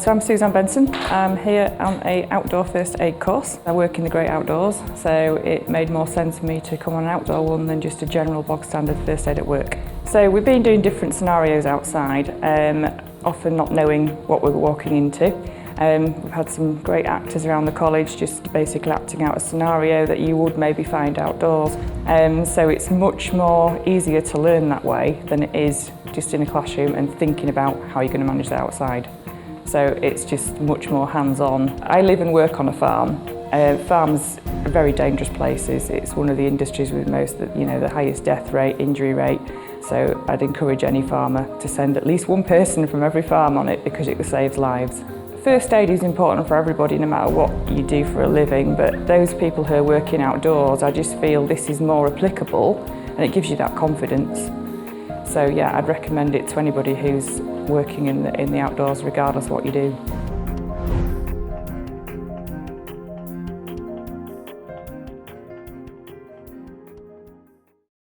So I'm Suzanne Benson. I'm here on an outdoor first aid course. I work in the great outdoors, so it made more sense for me to come on an outdoor one than just a general bog standard first aid at work. So we've been doing different scenarios outside, often not knowing what we were walking into. We've had some great actors around the college just basically acting out a scenario that you would maybe find outdoors. So it's much more easier to learn that way than it is just in a classroom and thinking about how you're going to manage that outside. So it's just much more hands-on. I live and work on a farm. Farms are very dangerous places. It's one of the industries with the highest death rate, injury rate. So I'd encourage any farmer to send at least one person from every farm on it because it saves lives. First aid is important for everybody no matter what you do for a living, but those people who are working outdoors, I just feel this is more applicable and it gives you that confidence. So yeah, I'd recommend it to anybody who's working in the outdoors regardless of what you do.